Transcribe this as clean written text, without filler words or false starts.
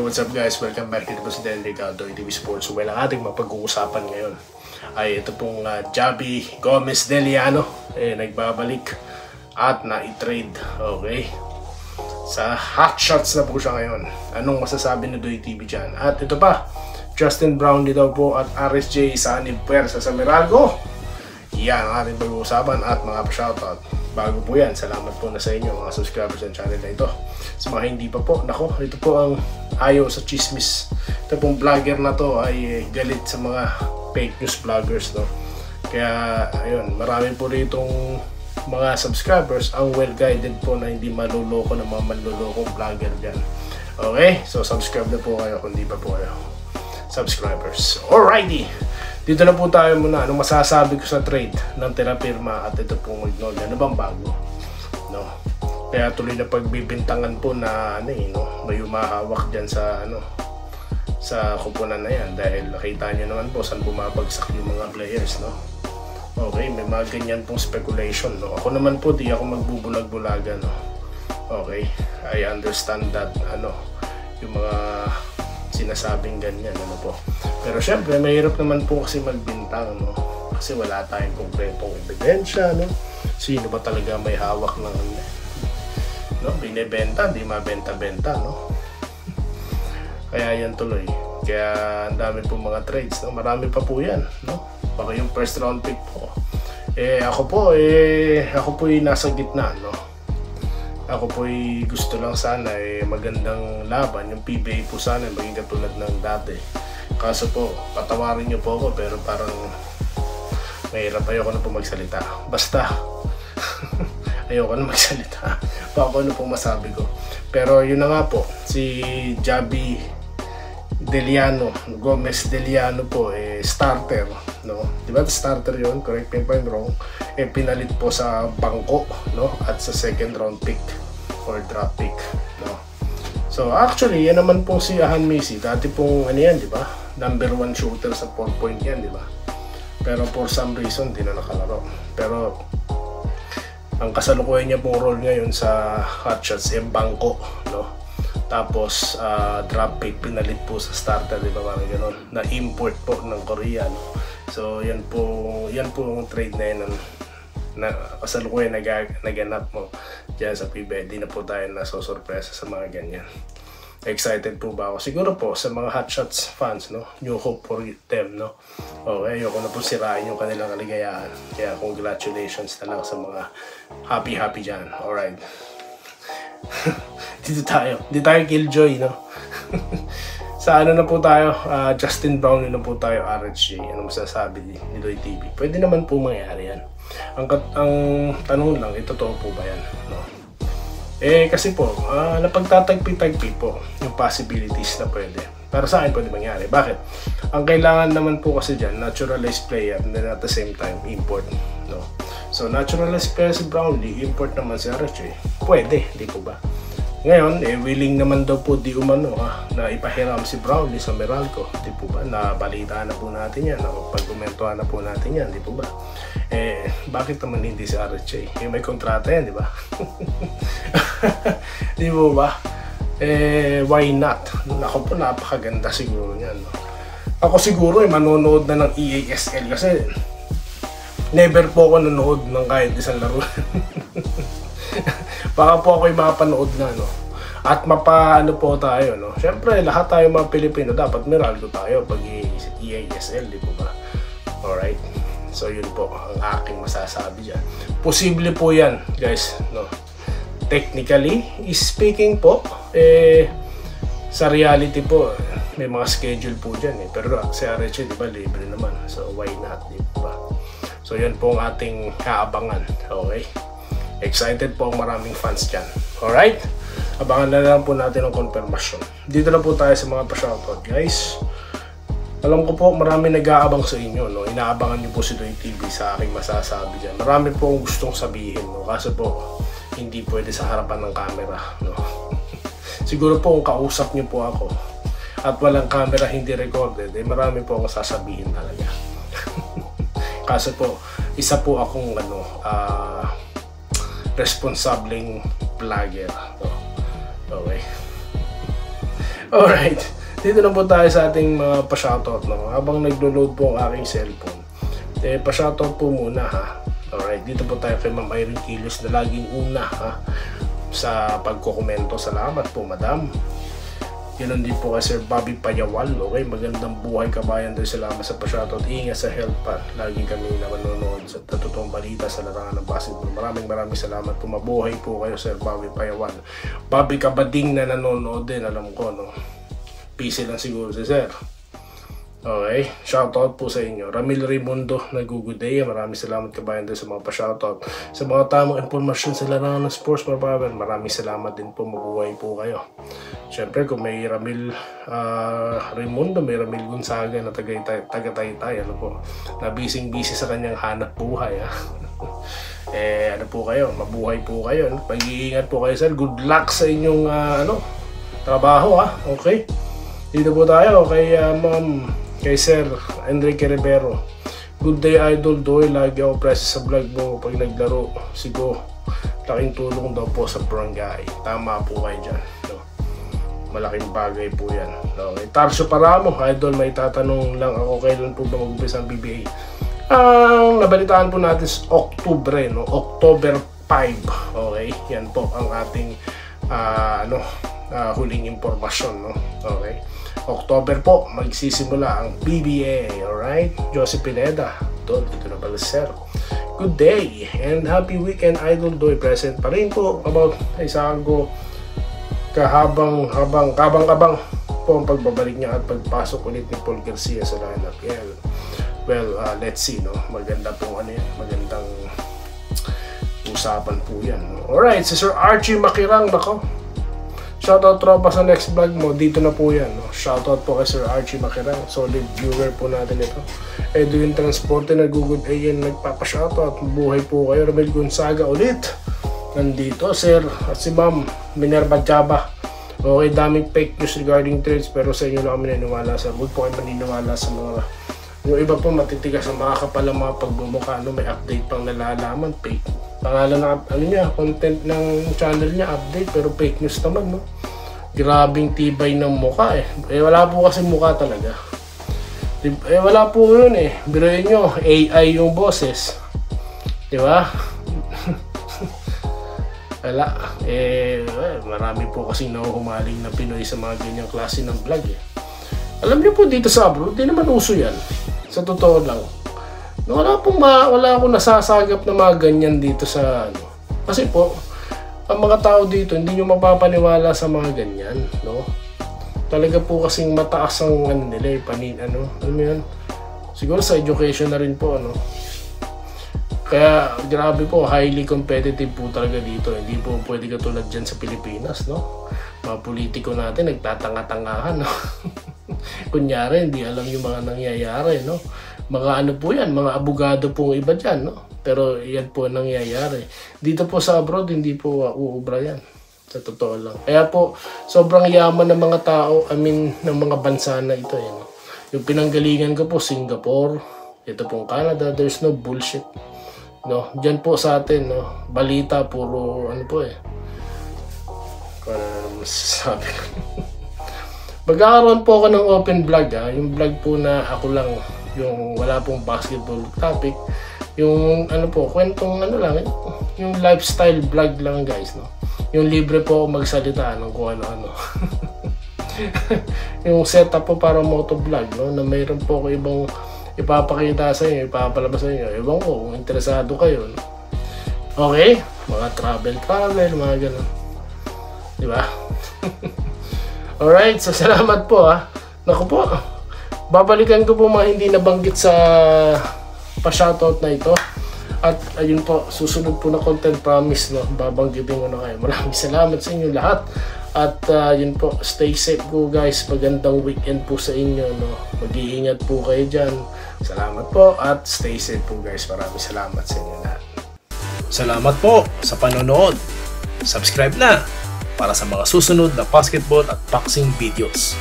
Yo, what's up guys? Welcome back dito po si Del Ricardo, TV Sports. Well, ang ating mapag-uusapan ngayon ay ito pong Javi Gomez Deliano nagbabalik at na-trade, okay? Sa hot shots na po siya ngayon. Anong masasabi ni Doy TV dyan? At ito pa, Justin Brownlee daw po at RSJ sa Anib Puersa sa Meralco. Yan ang ating pag-uusapan at mga pa-shoutout. Bago po yan, salamat po na sa inyo mga subscribers ng channel na ito. Sa mga hindi pa po, nako, ito po ang ayaw sa chismis. Ito pong vlogger na to ay galit sa mga fake news vloggers, no? Kaya, ayun, marami po ritong mga subscribers ang well-guided po na hindi maluloko ng mga manlulokong vlogger dyan. Okay? So, subscribe na po kayo kung di pa po kayo subscribers. Alrighty! Dito na po tayo muna. Anong masasabi ko sa trade ng Terrafirma at ito pong Magnolia? Ano bang bago? No? Kaya tuloy na pagbibintangan po na may humahawak dyan sa sa kupunan na yan dahil nakita nyo naman po saan bumabagsak yung mga players, no? Okay, may mga ganyan pong speculation, no? Ako naman po di ako magbubulag-bulaga, no? Okay, I understand that yung mga sinasabing ganyan, po. Pero syempre, mahirap naman po kasi magbintang, no? Kasi wala tayong kompletong ebidensya, no? Sino ba talaga may hawak ng no? Binibenta, di mabenta-benta, no? Kaya yan tuloy. Kaya ang dami po mga trades, no? Marami pa po yan, no? Baka yung first round pick po. Ako po nasa gitna, no? Ako po'y gusto lang sana magandang laban. Yung PBA po sana maging katulad ng dati. Kaso po, patawarin niyo po ako pero parang mahirap. Ayoko na po magsalita. Basta, ayoko na magsalita. Baka ano pong masabi ko. Pero yun na nga po, si Javi Deliano, Gomez Deliano po, starter. No? Diba starter yun? Correct me if I'm wrong. Pinalit po sa bangko, no? At sa second round pick or draft pick, no? So actually, yan naman po si Ahan Messi. Dati pong yan, diba? Number 1 shooter sa 4-point yan, diba? Pero for some reason, di na nakalaro. Pero ang kasalukuyan niya pong role ngayon sa hot shots, bangko, no? Tapos draft pick, pinalit po sa starter, diba? Parang gano'n. Na import po ng Korea, no? So yan po ang trade na yan na kasalukuyan naganap mo dyan sa PBA. Di na po tayo nasosurpresa sa mga ganyan. Excited po ba ako? Siguro po sa mga hot shots fans, no? New hope for them, no? Okay, ayoko na po sirain yung kanilang kaligayahan. Kaya congratulations na lang sa mga happy dyan. Alright. Dito tayo killjoy, no? Sa na po tayo, Justin Brownlee na po tayo, RSJ. Ano masasabi ni Doy TV? Pwede naman po mangyari yan. Ang tanong lang, totoo po ba yan? No? Kasi po, napagtatagpi-tagpi po yung possibilities na pwede. Para sa akin pwede mangyari. Bakit? Ang kailangan naman po kasi dyan, naturalized player and then at the same time, import. No? So, naturalized player si Brownlee, import naman si RSJ. Pwede, di po ba? Ngayon, willing naman daw po di umano na ipahiram si Brownlee sa Meralco. Di po ba? Nabalita na po natin yan. Pag-komentuhan na po natin yan. Di po ba? Bakit naman hindi si RSJ? May kontrata yan, di ba? Di po ba? Why not? Ako po, napakaganda siguro yan. No? Ako siguro, manonood na ng EASL kasi never po ako nanood ng kahit isang laro. Baka po ako'y mapanood na, no? At mapaano po tayo, no? Siyempre, lahat tayo mga Pilipino, dapat Meralco tayo pag EASL, di po ba? Alright? So, yun po ang aking masasabi dyan. Posible po yan, guys, no? Technically, speaking po, sa reality po, may mga schedule po dyan, Pero si RHA, di ba, libre naman. So, why not, di ba? So, yun po ang ating kaabangan, okay? Excited po ang maraming fans dyan. Alright? Abangan na lang po natin ang confirmation. Dito na po tayo sa mga pa-shoutout, guys. Alam ko po, marami nag-aabang sa inyo, no? Inaabangan niyo po si Doy TV sa aking masasabi dyan. Marami po ang gustong sabihin, no? Kasi po, hindi pwede sa harapan ng camera, no? Siguro po kung kausap niyo po ako at walang camera, hindi recorded, marami po akong sasabihin talaga. Kasi po, isa po akong responsableng vlogger. Okay. Alright, dito na po tayo sa ating mga pa-shoutout, no? Habang naglo-load po ang aking cellphone, pa-shoutout po muna, ha. Alright, dito po tayo kay Ma'am Irene Kilos na laging una, ha, sa pagkokomento. Salamat po, madam. Yun din po kay Sir Bobby Payawal. Okay, magandang buhay kabayan doon. Salamat sa pa-shoutout. Ingat sa health pa. Lagi kami na manonood sa totoong balita sa larangan ng basketball. Maraming salamat po. Mabuhay po kayo, Sir Bobby Payawal. Bobby Kabading na nanonood din, alam ko, no? Busy lang siguro si Sir. Okay, shoutout po sa inyo. Ramil Raimundo, nag-good-day. Maraming salamat kabayan din sa mga pa-shoutout. Sa mga tamang impormasyon sa larangan ng sports, maraming salamat din po. Mabuhay po kayo. Siyempre, kung may Ramil Raimundo, may Ramil Gonzaga na taga-Taytay, ano po, na busy sa kanyang hanap buhay, ha? Ano po kayo, mabuhay po kayo. Pag-iingat po kayo, sir. Good luck sa inyong trabaho, ha? Okay? Dito po tayo kay Sir Enrique Rivero. Good day, Idol Doy. Lagi ako present sa vlog mo pag naglaro. Sigo, laking tulong daw po sa barangay. Tama po kayo dyan, no? Malaking bagay po yan, no? Tarsio Paramo, Idol, may tatanong lang ako, kailan po ba mag-umpisa ang PBA? Ang nabalitaan po natin is October, no? October 5. Okay, yan po ang ating huling impormasyon, no? Okay, October po magsisimula ang PBA. Alright, Joseph Pineda doon, dito na pala, sir. Good day and happy weekend, Idol Doy. Present pa rin po about Isago kabang po ang pagbabalik niya at pagpasok ulit ni Paul Garcia sa lineup. Yeah. Well, let's see, no? Maganda po magandang usapan po yan, no? Alright, si Sir Archie Makirang, nako. Shoutout tropa sa next vlog mo, dito na po yan, no? Shoutout po kay Sir Archie Makirang, solid viewer po natin ito. Edwin Transporte, nagugod ayan, nagpapa-shoutout. Buhay po kayo. Ramil Gonzaga ulit nandito, sir. At si Ma'am Minerva Jaba. Okay, daming fake news regarding trades, pero sa inyo lang kami naniniwala, sir. Huwag po kayo maniniwala sa mga, yung iba po matitigas ang mga kapalang mga pagbumukha, no? May update pang nalalaman, fake pangalan na niya, content ng channel niya, update, pero fake news naman, no? Grabing tibay ng mukha, wala po kasi mukha talaga. Wala po yun, biruin nyo, AI yung boses, di ba? Wala, marami po kasi nahuhumaling na Pinoy sa mga ganyang klase ng vlog, Alam niyo po, dito sa abroad, di naman uso yan, sa totoo lang. Wala akong nasasagap na mga ganyan dito sa kasi po ang mga tao dito hindi nyo mapapaniwala sa mga ganyan, no? Talaga po kasing mataas ang nila, alam mo yan? Siguro sa education na rin po, kaya grabe po, highly competitive po talaga dito. Hindi po pwede katulad dyan sa Pilipinas, no? Mga politiko natin nagtatanga-tangahan, no? Kunyari hindi alam yung mga nangyayari, no? Mga po yan, mga abogado po ng iba dyan, no? Pero yan po nangyayari. Dito po sa abroad, hindi po uubra yan. Sa totoo lang. Kaya po, sobrang yaman ng mga tao, ng mga bansa na ito, no? Yung pinanggalingan ko po, Singapore, ito pong Canada, there's no bullshit, no? Diyan po sa atin, no? Balita, puro, kung ano naman sasabi ko. Magkakaroon po ako ng open vlog, yung vlog po na ako lang, yung wala pong basketball topic, yung kwentong lang, yung lifestyle vlog lang, guys, no? Yung libre po ako magsalita ng kung ano-ano. Yung setup po para motovlog, no? Na mayroon po ako ibang ipapakita sa inyo, ipapalabas sa inyo. Ewan ko kung interesado kayo, no? Okay? Mga travel, mga ganun. Diba? Alright, so salamat po, Naku po, babalikan ko po mga hindi nabanggit sa pa-shoutout na ito. At ayun po, susunod po na content, promise, no? Babanggitin ko na kayo. Maraming salamat sa inyo lahat. At yun po, stay safe po, guys. Magandang weekend po sa inyo, no? Mag-iingat po kayo dyan. Salamat po at stay safe po, guys. Maraming salamat sa inyo lahat. Salamat po sa panonood. Subscribe na para sa mga susunod na basketball at boxing videos.